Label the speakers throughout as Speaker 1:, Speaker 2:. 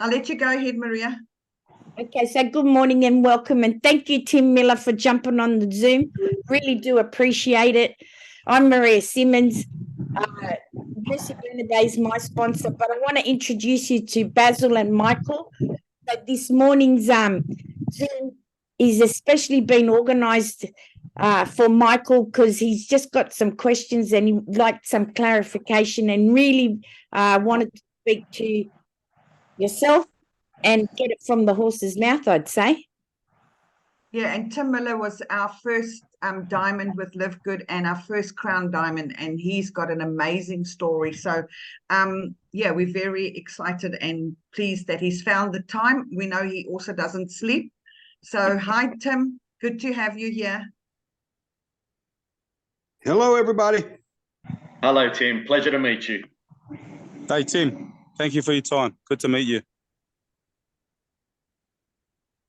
Speaker 1: I'll let you go ahead, Maria.
Speaker 2: Okay, so good morning and welcome, and thank you, Tim Miller, for jumping on the Zoom. Really do appreciate it. I'm Maria Simmons. Bernabei is my sponsor, but I want to introduce you to Basil and Micheal. So this morning's Zoom is especially been organised for Micheal because he's just got some questions and he'd like some clarification and really wanted to speak to yourself and get it from the horse's mouth, I'd say.
Speaker 1: Yeah, and Tim Miller was our first diamond with LiveGood and our first crown diamond, and he's got an amazing story. So, yeah, we're very excited and pleased that he's found the time. We know he also doesn't sleep. So, hi, Tim. Good to have you here.
Speaker 3: Hello, everybody.
Speaker 4: Hello, Tim. Pleasure to meet you.
Speaker 3: Hey, Tim. Thank you for your time. Good to meet you.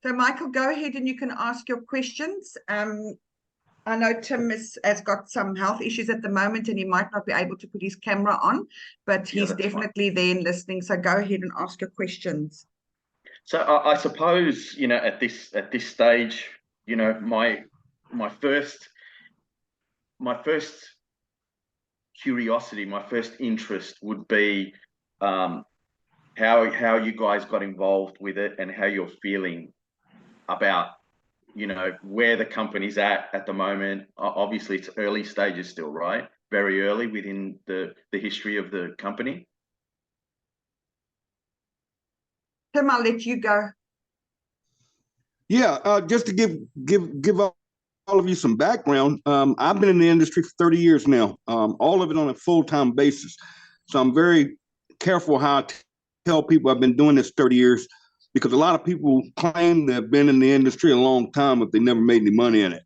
Speaker 1: So, Micheal, go ahead and you can ask your questions. I know Tim has got some health issues at the moment and he might not be able to put his camera on, but he's definitely there and listening. So go ahead and ask your questions.
Speaker 4: So I suppose, at this stage, my first curiosity, my first interest would be how you guys got involved with it and how you're feeling about where the company's at the moment. Obviously it's early stages still, right? Very early within the history of the company.
Speaker 1: Tim, I'll let you go.
Speaker 3: Yeah, just to give all of you some background, I've been in the industry for 30 years now, all of it on a full-time basis. So I'm very careful how I tell people I've been doing this 30 years, because a lot of people claim they've been in the industry a long time, but they never made any money in it.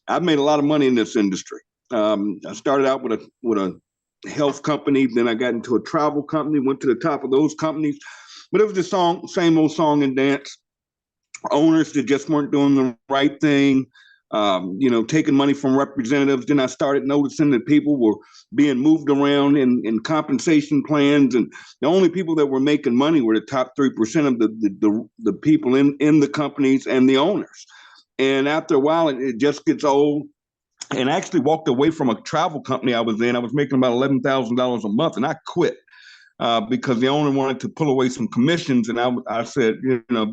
Speaker 3: I've made a lot of money in this industry. I started out with a health company, then I got into a travel company, went to the top of those companies, but it was the same old song and dance. Owners that just weren't doing the right thing, taking money from representatives. Then I started noticing that people were being moved around in compensation plans, and the only people that were making money were the top 3% of the people in the companies and the owners. And after a while, it just gets old. And I actually walked away from a travel company I was in. I was making about $11,000 a month, and I quit because the owner wanted to pull away some commissions. And I said,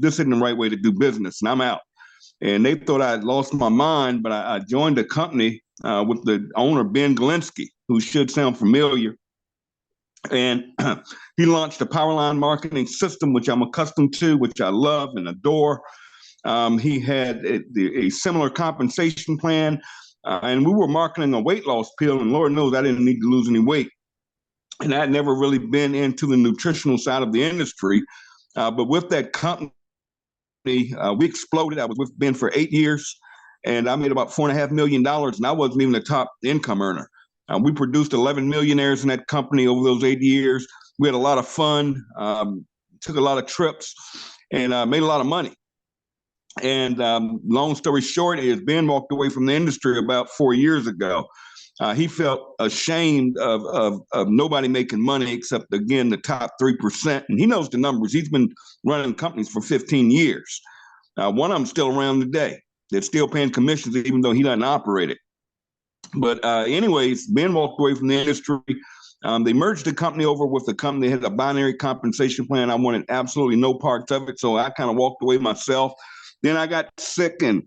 Speaker 3: this isn't the right way to do business, and I'm out. And they thought I had lost my mind, but I joined a company with the owner, Ben Galinsky, who should sound familiar. And he launched a Powerline marketing system, which I'm accustomed to, which I love and adore. He had a similar compensation plan, and we were marketing a weight loss pill, and Lord knows I didn't need to lose any weight. And I had never really been into the nutritional side of the industry. But with that company, we exploded. I was with Ben for 8 years, and I made about $4.5 million, and I wasn't even a top income earner. We produced 11 millionaires in that company over those 8 years. We had a lot of fun, took a lot of trips, and made a lot of money. And long story short is Ben walked away from the industry about 4 years ago. He felt ashamed of nobody making money except, again, the top 3%. And he knows the numbers. He's been running companies for 15 years. One of them still around today. They're still paying commissions even though he doesn't operate it. But anyways, Ben walked away from the industry. They merged the company over with the company that had a binary compensation plan. I wanted absolutely no parts of it, so I kind of walked away myself. Then I got sick, and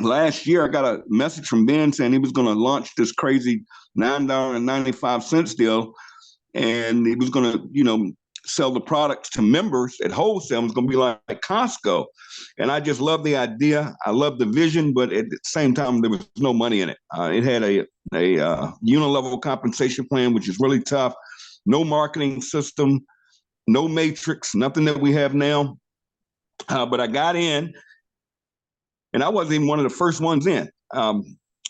Speaker 3: last year I got a message from Ben saying he was going to launch this crazy $9.95 deal, and he was going to, sell the products to members at wholesale. It was going to be like Costco. And I just love the idea. I love the vision, but at the same time, there was no money in it. It had a unilevel compensation plan, which is really tough. No marketing system, no matrix, nothing that we have now. But I got in, and I wasn't even one of the first ones in.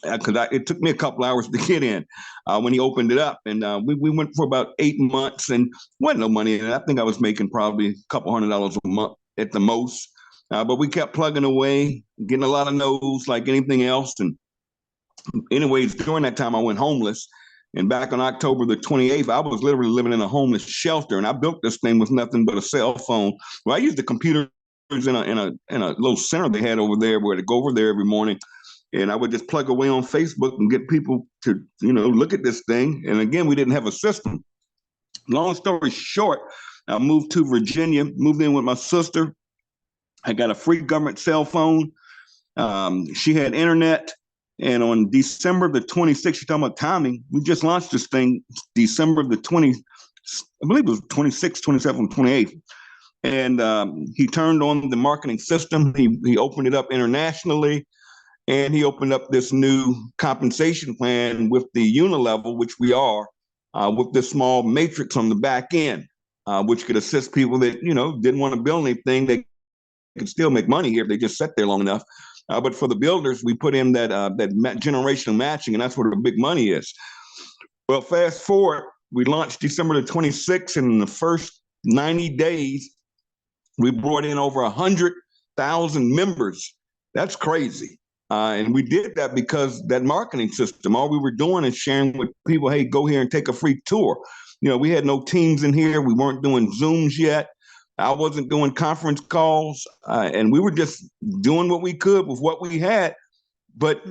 Speaker 3: Because it took me a couple hours to get in when he opened it up. And we went for about 8 months and wasn't no money in it. I think I was making probably a couple $100 a month at the most. But we kept plugging away, getting a lot of no's like anything else. And anyways, during that time, I went homeless. And back on October the 28th, I was literally living in a homeless shelter, and I built this thing with nothing but a cell phone. Well, I used the computers in a little center they had over there where to go over there every morning, and I would just plug away on Facebook and get people to, look at this thing. And again, we didn't have a system. Long story short, I moved to Virginia, moved in with my sister. I got a free government cell phone. She had internet. And on December the 26th, you're talking about timing, we just launched this thing December the 20th, I believe it was 26th, 27th, 28th. And he turned on the marketing system. He opened it up internationally. And he opened up this new compensation plan with the unilevel, which we are, with this small matrix on the back end, which could assist people that, didn't want to build anything. They could still make money here if they just sat there long enough. But for the builders, we put in that generational matching, and that's where the big money is. Well, fast forward, we launched December the 26th, and in the first 90 days, we brought in over 100,000 members. That's crazy. And we did that because that marketing system, all we were doing is sharing with people, hey, go here and take a free tour. We had no teams in here. We weren't doing Zooms yet. I wasn't doing conference calls, and we were just doing what we could with what we had. But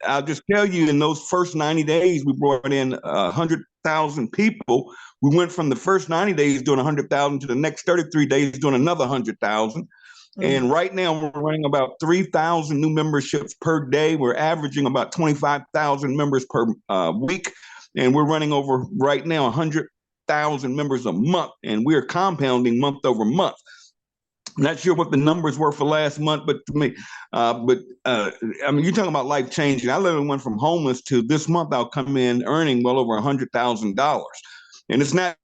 Speaker 3: I'll just tell you, in those first 90 days, we brought in 100,000 people. We went from the first 90 days doing 100,000 to the next 33 days doing another 100,000. And right now, we're running about 3,000 new memberships per day. We're averaging about 25,000 members per week. And we're running over right now 100,000 members a month, and we're compounding month over month. Not sure what the numbers were for last month, but to me, I mean, you're talking about life changing. I literally went from homeless to this month I'll come in earning well over $100,000, and it's not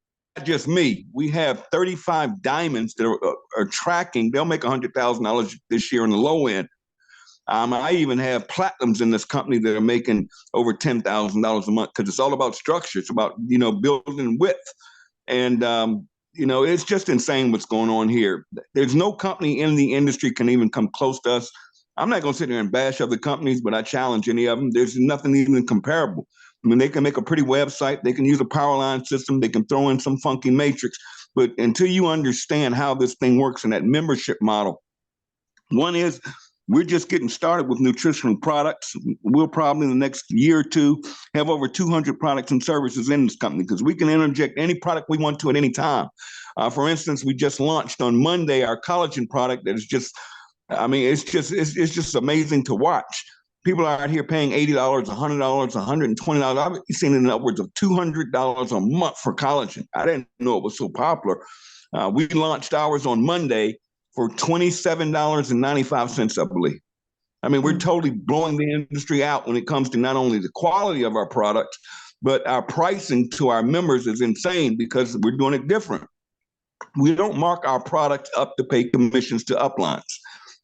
Speaker 3: just me. We have 35 diamonds that are tracking. They'll make $100,000 this year on the low end. I even have platinums in this company that are making over $10,000 a month, because it's all about structure. It's about, building width. And, it's just insane what's going on here. There's no company in the industry can even come close to us. I'm not going to sit there and bash other companies, but I challenge any of them. There's nothing even comparable. I mean, they can make a pretty website. They can use a power line system. They can throw in some funky matrix. But until you understand how this thing works in that membership model, one is, we're just getting started with nutritional products. We'll probably in the next year or two have over 200 products and services in this company, because we can interject any product we want to at any time. For instance, we just launched on Monday our collagen product that is just, it's just amazing to watch. People are out here paying $80, $100, $120. I've seen in upwards of $200 a month for collagen. I didn't know it was so popular. We launched ours on Monday for $27.95, I believe. I mean, we're totally blowing the industry out when it comes to not only the quality of our product, but our pricing to our members is insane, because we're doing it different. We don't mark our products up to pay commissions to uplines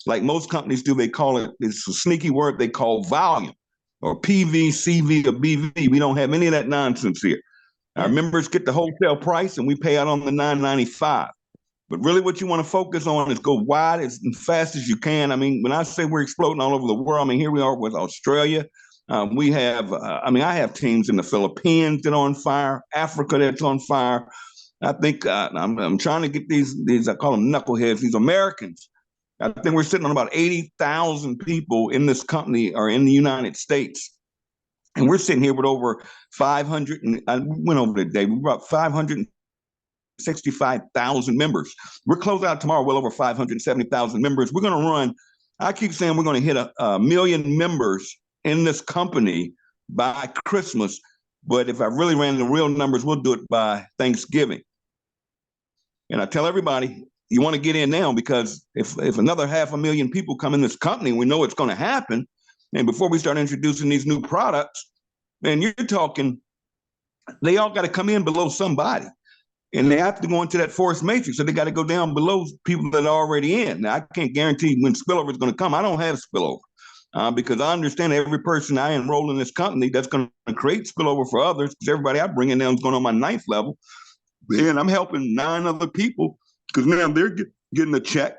Speaker 3: like most companies do. They call it, it's a sneaky word they call volume, or PV, CV, or BV. We don't have any of that nonsense here. Our members get the wholesale price, and we pay out on the $9.95. But really what you want to focus on is go wide as fast as you can. I mean, when I say we're exploding all over the world, I mean, here we are with Australia. We have, I have teams in the Philippines that are on fire, Africa that's on fire. I think I'm trying to get these, I call them knuckleheads, these Americans. I think we're sitting on about 80,000 people in this company or in the United States. And we're sitting here with over 500, and I went over today, we brought 565,000 members. We're closed out tomorrow, well over 570,000 members. We're going to run, I keep saying we're going to hit a million members in this company by Christmas. But if I really ran the real numbers, we'll do it by Thanksgiving. And I tell everybody, you want to get in now, because if another 500,000 people come in this company, we know it's going to happen. And before we start introducing these new products, man, you're talking, they all got to come in below somebody. And they have to go into that force matrix. So they got to go down below people that are already in. Now, I can't guarantee when spillover is going to come. I don't have spillover because I understand every person I enroll in this company, that's going to create spillover for others, because everybody I bring in now is going on my 9th level. And I'm helping 9 other people, because now they're getting a check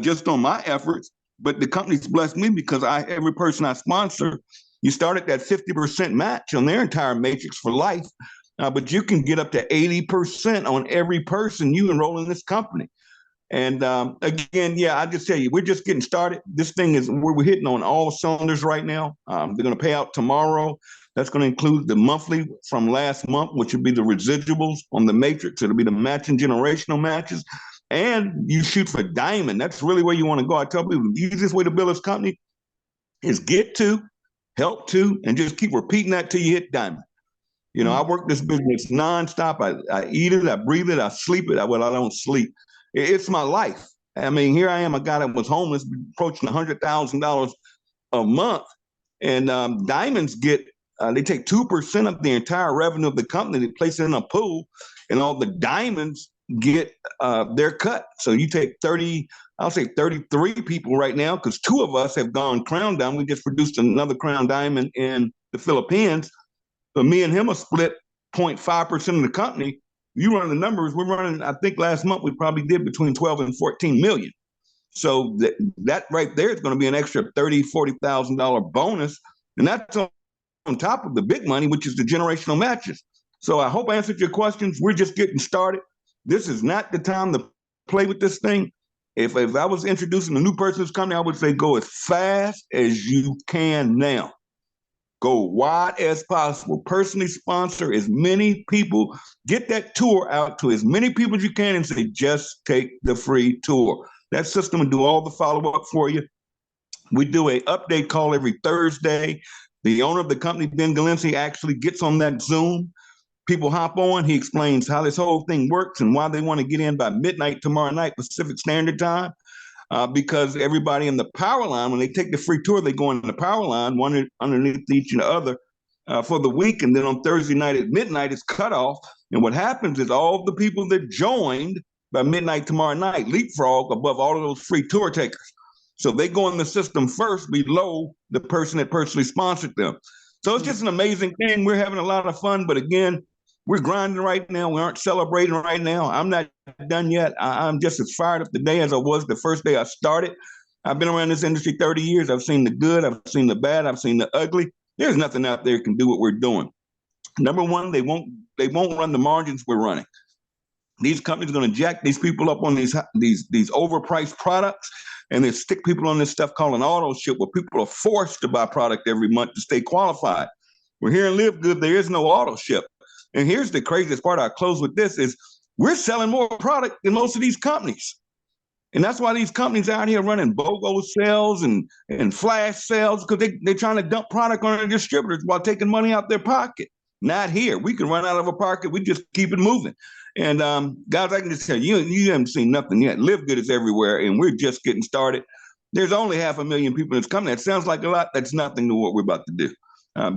Speaker 3: just on my efforts. But the company's blessed me because every person I sponsor, You start at that 50% match on their entire matrix for life, but you can get up to 80% on every person you enroll in this company. And again, yeah, I just tell you, we're just getting started. This thing is, we're hitting on all cylinders right now. They're going to pay out tomorrow. That's going to include the monthly from last month, which would be the residuals on the matrix. It'll be the matching generational matches. And you shoot for diamond. That's really where you want to go. I tell people the easiest way to build this company is get to, help to, and just keep repeating that till you hit diamond. You know, I work this business nonstop. I eat it, I breathe it, I sleep it. Well, I don't sleep. It's my life. I mean, here I am, a guy that was homeless, approaching $100,000 a month. And diamonds get, they take 2% of the entire revenue of the company, they place it in a pool, and all the diamonds get their cut. So you take 30, I'll say 33 people right now, because 2 of us have gone crown diamond. We just produced another crown diamond in the Philippines. But me and him are split 0.5% of the company. You run the numbers, we're running, I think last month we probably did between 12 and 14 million. So that right there is going to be an extra $30,000, $40,000 bonus. And that's on top of the big money, which is the generational matches. So I hope I answered your questions. We're just getting started. This is not the time to play with this thing. If I was introducing a new person to this company, I would say go as fast as you can now. Go wide as possible. Personally sponsor as many people. Get that tour out to as many people as you can and say, just take the free tour. That system will do all the follow-up for you. We do an update call every Thursday. The owner of the company, Ben Galensi, actually gets on that Zoom. People hop on. He explains how this whole thing works and why they want to get in by midnight tomorrow night Pacific Standard Time. Because everybody in the power line, when they take the free tour, they go in the power line, one underneath each and the other for the week. And then on Thursday night at midnight, it's cut off. And what happens is all the people that joined by midnight tomorrow night leapfrog above all of those free tour takers. So they go in the system first below the person that personally sponsored them. So it's just an amazing thing. We're having a lot of fun. But again, we're grinding right now. We aren't celebrating right now. I'm not done yet. I'm just as fired up today as I was the first day I started. I've been around this industry 30 years. I've seen the good. I've seen the bad. I've seen the ugly. There's nothing out there that can do what we're doing. Number one, they won't run the margins we're running. These companies are going to jack these people up on these overpriced products, and they stick people on this stuff called an auto ship, where people are forced to buy product every month to stay qualified. We're here in LiveGood. There is no auto ship. And here's the craziest part. I'll close with this is we're selling more product than most of these companies. And that's why these companies out here running BOGO sales and flash sales, because they're trying to dump product on their distributors while taking money out their pocket. Not here. We can run out of a pocket. We just keep it moving. And guys, I can just tell you, you haven't seen nothing yet. LiveGood is everywhere, and we're just getting started. There's only 500,000 people in this company. That sounds like a lot. That's nothing to what we're about to do.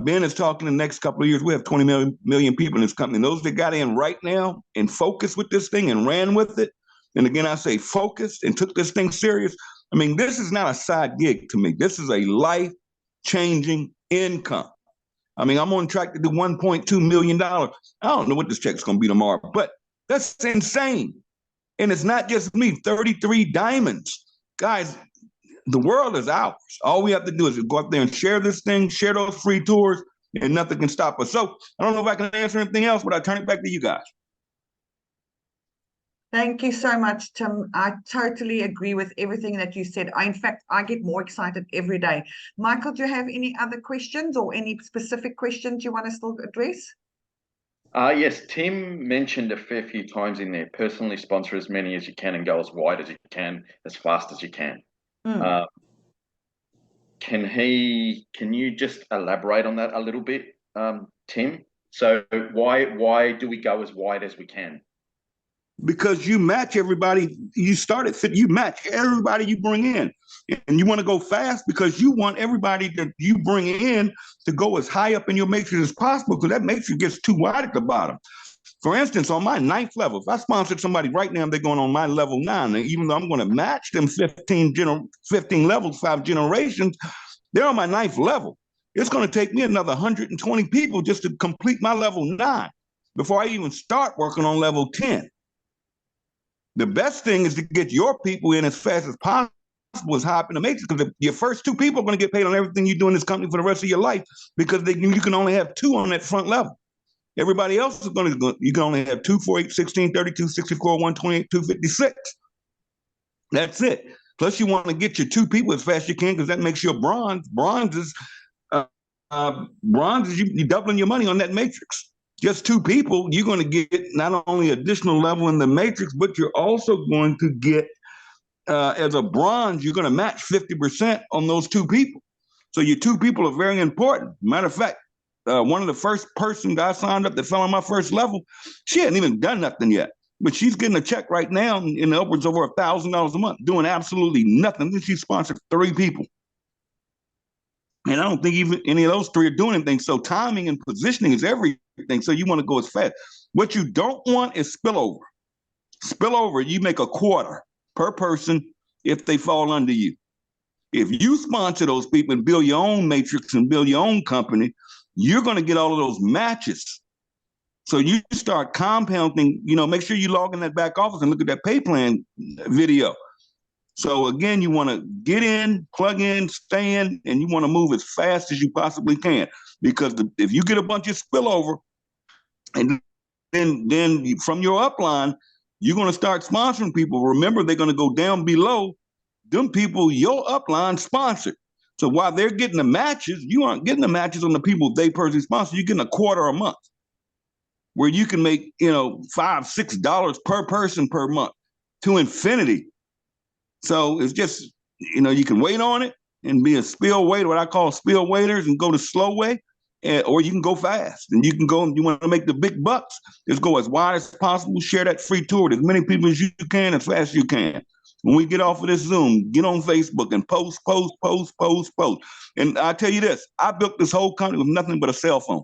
Speaker 3: Ben is talking in the next couple of years, we have 20 million people in this company. And those that got in right now and focused with this thing and ran with it, and again, I say focused and took this thing serious. I mean, this is not a side gig to me. This is a life-changing income. I mean, I'm on track to do $1.2 million. I don't know what this check's going to be tomorrow, but that's insane. And it's not just me, 33 diamonds. Guys, the world is ours. All we have to do is go up there and share this thing, share those free tours, and nothing can stop us. So I don't know if I can answer anything else, but I turn it back to you guys.
Speaker 1: Thank you so much, Tim. I totally agree with everything that you said. In fact, I get more excited every day. Micheal, do you have any other questions or any specific questions you want to still address?
Speaker 4: Yes, Tim mentioned a fair few times in there, personally sponsor as many as you can and go as wide as you can, as fast as you can. Can you just elaborate on that a little bit, Tim? So why do we go as wide as we can?
Speaker 3: Because you match everybody. You match everybody you bring in, and you want to go fast because you want everybody that you bring in to go as high up in your matrix as possible, because that matrix gets too wide at the bottom. For instance, on my 9th level, if I sponsored somebody right now, they're going on my level 9, and even though I'm going to match them 15 levels, 5 generations, they're on my 9th level. It's going to take me another 120 people just to complete my level 9 before I even start working on level 10. The best thing is to get your people in as fast as possible as high up in the matrix, because your first two people are going to get paid on everything you do in this company for the rest of your life, because you can only have two on that front level. Everybody else is going to, you can only have 2, 4, 8, 16, 32, 64, 128, 256. That's it. Plus, you want to get your two people as fast as you can, because that makes you a bronze. Bronze is you doubling your money on that matrix. Just two people, you're going to get not only additional level in the matrix, but you're also going to get, as a bronze, you're going to match 50% on those two people. So your two people are very important. Matter of fact, one of the first persons I signed up that fell on my first level, she hadn't even done nothing yet, but she's getting a check right now in upwards over $1,000 a month, doing absolutely nothing. Then she sponsored 3 people. And I don't think even any of those 3 are doing anything. So timing and positioning is everything. So you want to go as fast. What you don't want is spillover. Spillover, you make a quarter per person if they fall under you. If you sponsor those people and build your own matrix and build your own company, you're going to get all of those matches. So you start compounding, make sure you log in that back office and look at that pay plan video. So again, you want to get in, plug in, stay in, and you want to move as fast as you possibly can. Because if you get a bunch of spillover, and then from your upline, you're going to start sponsoring people. Remember, they're going to go down below them people your upline sponsored. So while they're getting the matches, you aren't getting the matches on the people they personally sponsor. You're getting a quarter a month, where you can make $5, $6 per person per month to infinity. So it's just, you can wait on it and be a spill waiter, what I call spill waiters, and go the slow way, or you can go fast. And you can go, you want to make the big bucks, just go as wide as possible, share that free tour with as many people as you can, as fast as you can. When we get off of this Zoom, get on Facebook and post. And I tell you this, I built this whole company with nothing but a cell phone.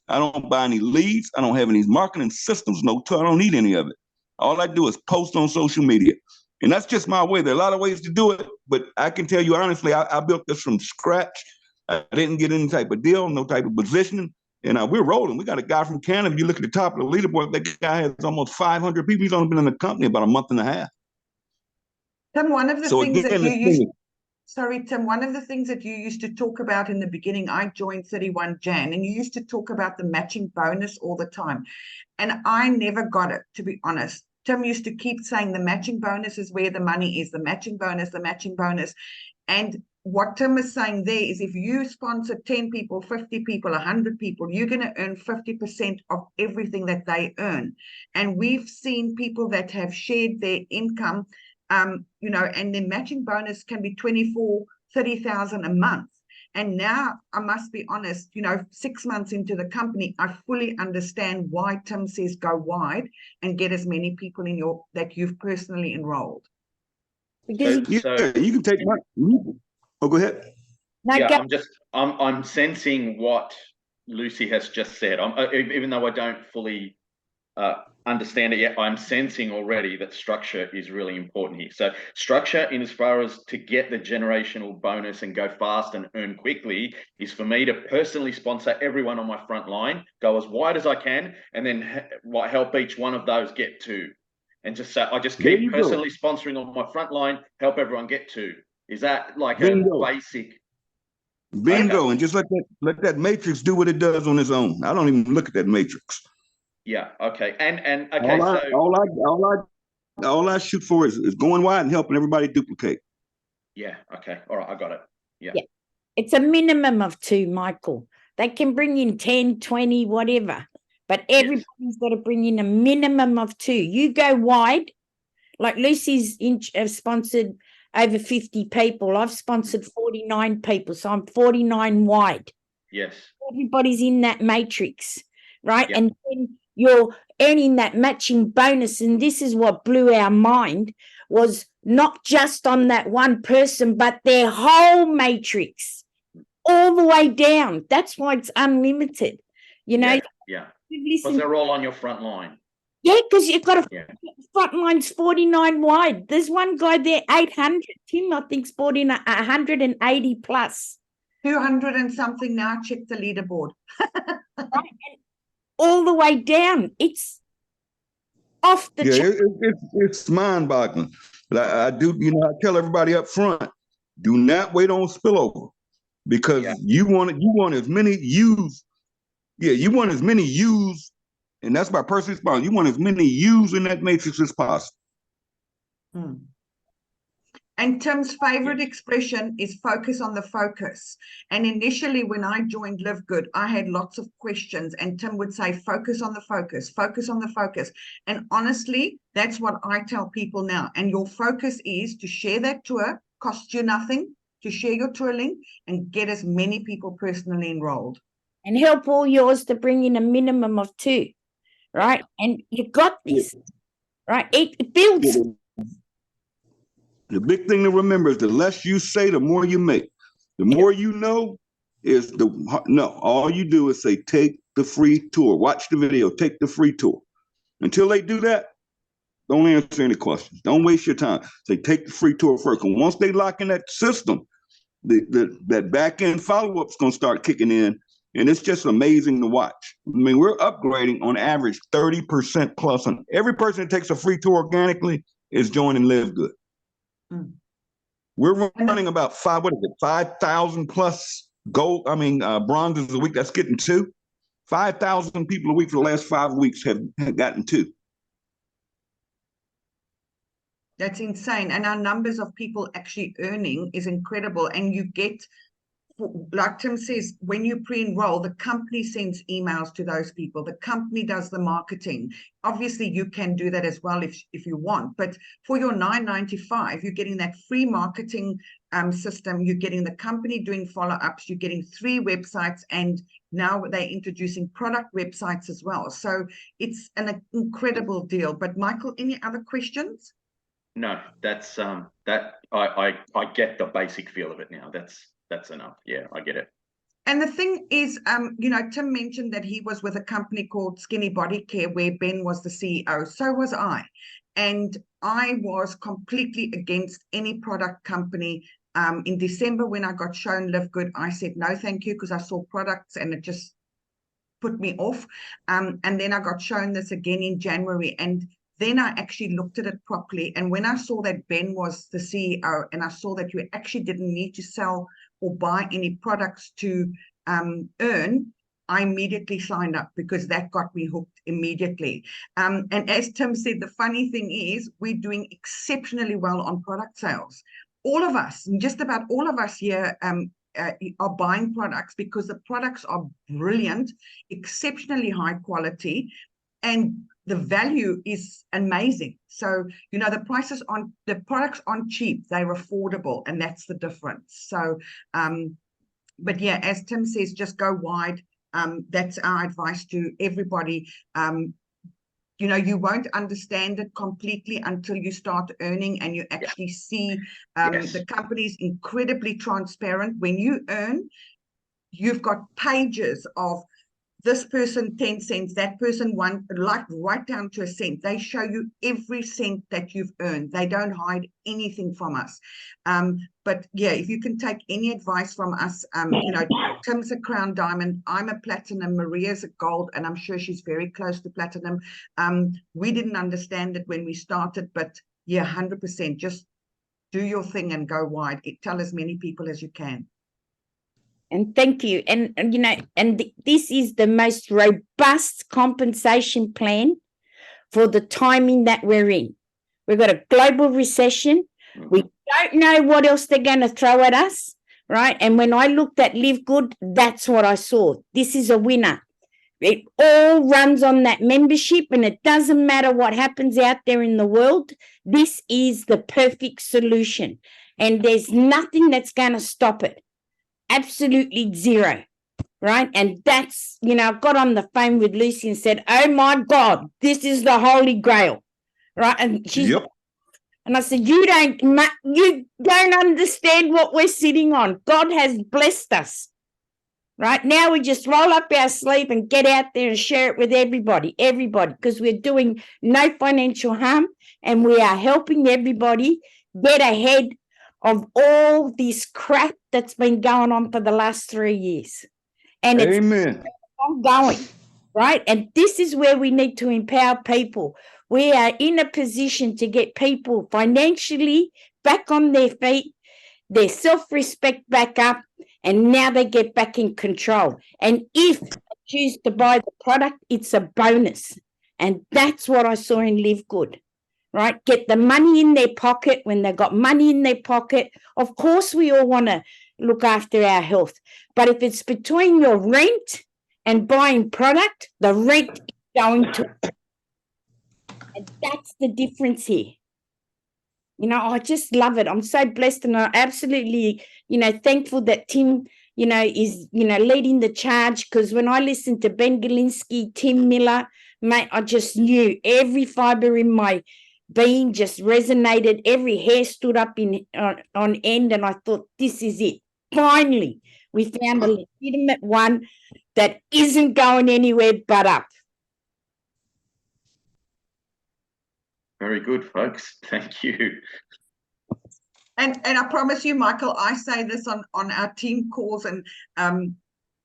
Speaker 3: I don't buy any leads. I don't have any marketing systems, I don't need any of it. All I do is post on social media. And that's just my way. There are a lot of ways to do it, but I can tell you honestly, I built this from scratch. I didn't get any type of deal, no type of positioning, and we're rolling. We got a guy from Canada. If you look at the top of the leaderboard, that guy has almost 500 people. He's only been in the company about a month and a half.
Speaker 1: Tim, one of the
Speaker 3: So
Speaker 1: things
Speaker 3: again,
Speaker 1: that you used, sorry, Tim, one of the things that you used to talk about in the beginning, I joined 31 Jan, and you used to talk about the matching bonus all the time. And I never got it, to be honest. Tim used to keep saying the matching bonus is where the money is, the matching bonus, the matching bonus. And what Tim is saying there is if you sponsor 10 people, 50 people, 100 people, you're going to earn 50% of everything that they earn. And we've seen people that have shared their income, and the matching bonus can be 24, 30,000 a month. And now I must be honest, 6 months into the company, I fully understand why Tim says go wide and get as many people in that you've personally enrolled.
Speaker 2: Because
Speaker 3: you can take my. Oh, go ahead.
Speaker 4: I'm sensing what Lucy has just said. Even though I don't fully understand it yet, I'm sensing already that structure is really important here. So structure, in as far as to get the generational bonus and go fast and earn quickly, is for me to personally sponsor everyone on my front line, go as wide as I can, and then help each one of those get to. And just I just keep personally sponsoring on my front line, help everyone get to. Is that like
Speaker 3: Bingo.
Speaker 4: A basic?
Speaker 3: Bingo, and just let that matrix do what it does on its own. I don't even look at that matrix.
Speaker 4: Yeah. Okay. And okay.
Speaker 3: All I shoot for is going wide and helping everybody duplicate.
Speaker 4: Yeah. Okay. All right. I got it. Yeah.
Speaker 2: It's a minimum of 2, Michael. They can bring in 10, 20, whatever, but everybody's got to bring in a minimum of 2. You go wide, like Lucy's sponsored over 50 people. I've sponsored 49 people, so I'm 49 wide.
Speaker 4: Yes.
Speaker 2: Everybody's in that matrix, right?
Speaker 4: Yep.
Speaker 2: And then you're earning that matching bonus. And this is what blew our mind, was not just on that one person, but their whole matrix all the way down. That's why it's unlimited.
Speaker 4: Yeah. Because they're all on your front line.
Speaker 2: Yeah, because you've got front line's 49 wide. There's one guy there, 800. Tim, I think, sporting 180 plus.
Speaker 1: 200 and something now. Check the leaderboard.
Speaker 2: All the way down. It's off the chart.
Speaker 3: It's mind-boggling. But I do, I tell everybody up front, do not wait on spillover because you want as many U's. Yeah, you want as many U's, and that's my personal response. You want as many U's in that matrix as possible.
Speaker 1: And Tim's favorite expression is focus on the focus. And initially, when I joined LiveGood, I had lots of questions, and Tim would say, focus on the focus, focus on the focus. And honestly, that's what I tell people now. And your focus is to share that tour, cost you nothing, to share your tour link and get as many people personally enrolled.
Speaker 2: And help all yours to bring in a minimum of 2, right? And you got this, right? It builds.
Speaker 3: The big thing to remember is the less you say, the more you make. The more you know is all you do is say, take the free tour. Watch the video, take the free tour. Until they do that, don't answer any questions. Don't waste your time. Say, take the free tour first. And once they lock in that system, that back-end follow-up is going to start kicking in. And it's just amazing to watch. I mean, we're upgrading on average 30% plus on every person that takes a free tour organically is joining LiveGood. We're running about 5,000 plus bronzes a week. That's getting 2. 5,000 people a week for the last 5 weeks have gotten 2.
Speaker 1: That's insane. And our numbers of people actually earning is incredible. And you get, like Tim says, when you pre-enroll, the company sends emails to those people. The company does the marketing. Obviously, you can do that as well if you want. But for your $9.95, you're getting that free marketing system. You're getting the company doing follow-ups. You're getting 3 websites. And now they're introducing product websites as well. So it's an incredible deal. But Michael, any other questions?
Speaker 4: No, that's that I get the basic feel of it now. That's enough. Yeah, I get it.
Speaker 1: And the thing is, Tim mentioned that he was with a company called Skinny Body Care, where Ben was the CEO. So was I. And I was completely against any product company. In December, when I got shown LiveGood, I said, no, thank you, because I saw products and it just put me off. And then I got shown this again in January. And then I actually looked at it properly. And when I saw that Ben was the CEO and I saw that you actually didn't need to sell or buy any products to earn, I immediately signed up because that got me hooked immediately. And as Tim said, the funny thing is we're doing exceptionally well on product sales. All of us, just about all of us here are buying products because the products are brilliant, exceptionally high quality, and the value is amazing. So, the products aren't cheap, they're affordable, and that's the difference. So, but yeah, as Tim says, just go wide. That's our advice to everybody. You won't understand it completely until you start earning and you actually see the company's incredibly transparent. When you earn, you've got pages of this person 10 cents, that person 1, like right down to a cent. They show you every cent that you've earned. They don't hide anything from us. But yeah, if you can take any advice from us, Tim's a crown diamond, I'm a platinum, Maria's a gold, and I'm sure she's very close to platinum. We didn't understand it when we started, but yeah, 100%. Just do your thing and go wide. Tell as many people as you can.
Speaker 2: And thank you. And this is the most robust compensation plan for the timing that we're in. We've got a global recession. We don't know what else they're going to throw at us, right? And when I looked at LiveGood, that's what I saw. This is a winner. It all runs on that membership, and it doesn't matter what happens out there in the world. This is the perfect solution, and there's nothing that's going to stop it. Absolutely zero, right? And that's, I got on the phone with Lucy and said, oh my God, this is the Holy Grail, right? And and I said, you don't understand what we're sitting on. God has blessed us, right? Now we just roll up our sleeve and get out there and share it with everybody, because we're doing no financial harm and we are helping everybody get ahead of all this crap that's been going on for the last 3 years. And
Speaker 3: Amen.
Speaker 2: It's ongoing, right? And this is where we need to empower people. We are in a position to get people financially back on their feet, their self-respect back up, and now they get back in control. And if they choose to buy the product, it's a bonus. And that's what I saw in LiveGood, right? Get the money in their pocket. When they've got money in their pocket, of course we all want to look after our health. But if it's between your rent and buying product, the rent is going to... And that's the difference here. You know, I just love it. I'm so blessed, and I'm absolutely, you know, thankful that Tim, you know, is, you know, leading the charge, because when I listened to Ben Galinsky, Tim Miller, mate, I just knew every fiber in my being just resonated. Every hair stood up on end, and I thought, this is it. Finally, we found a legitimate one that isn't going anywhere but up.
Speaker 4: Very good, folks. Thank you.
Speaker 1: And I promise you, Micheal, I say this on our team calls, and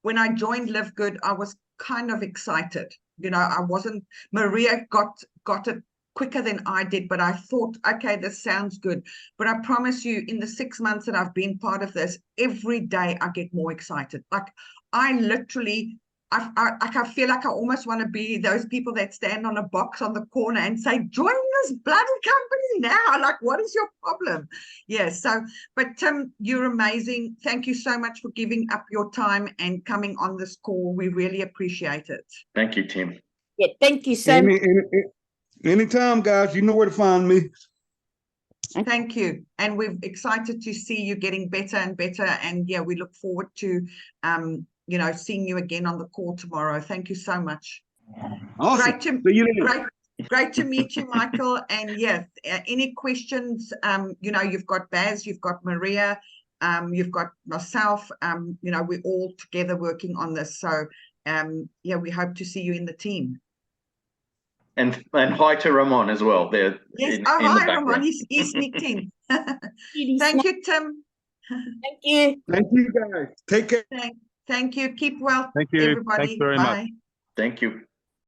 Speaker 1: when I joined LiveGood, I was kind of excited. You know, I wasn't. Maria got it quicker than I did, but I thought, okay, this sounds good. But I promise you, in the 6 months that I've been part of this, every day I get more excited. Like, I literally, I feel like I almost want to be those people that stand on a box on the corner and say, join this bloody company now. Like, what is your problem? Yeah, so, but Tim, you're amazing. Thank you so much for giving up your time and coming on this call. We really appreciate it.
Speaker 4: Thank you, Tim.
Speaker 2: Yeah, thank you so much.
Speaker 3: Anytime, guys, you know where to find me.
Speaker 1: Thank you. And we're excited to see you getting better and better. And yeah, we look forward to, you know, seeing you again on the call tomorrow. Thank you so much.
Speaker 3: Awesome.
Speaker 1: Great to meet you, Micheal. And yeah, any questions, you know, you've got Baz, you've got Maria, you've got myself, you know, we're all together working on this. So yeah, we hope to see you in the team.
Speaker 4: And hi to Ramon as well. There.
Speaker 1: Yes. Hi, Ramon. He sneaked in. Thank you, Tim.
Speaker 2: Thank you.
Speaker 3: Thank you, guys. Take care.
Speaker 1: Thank you. Keep well,
Speaker 5: Thank you.
Speaker 1: everybody.
Speaker 5: Thanks very
Speaker 1: Bye.
Speaker 5: much.
Speaker 4: Thank you.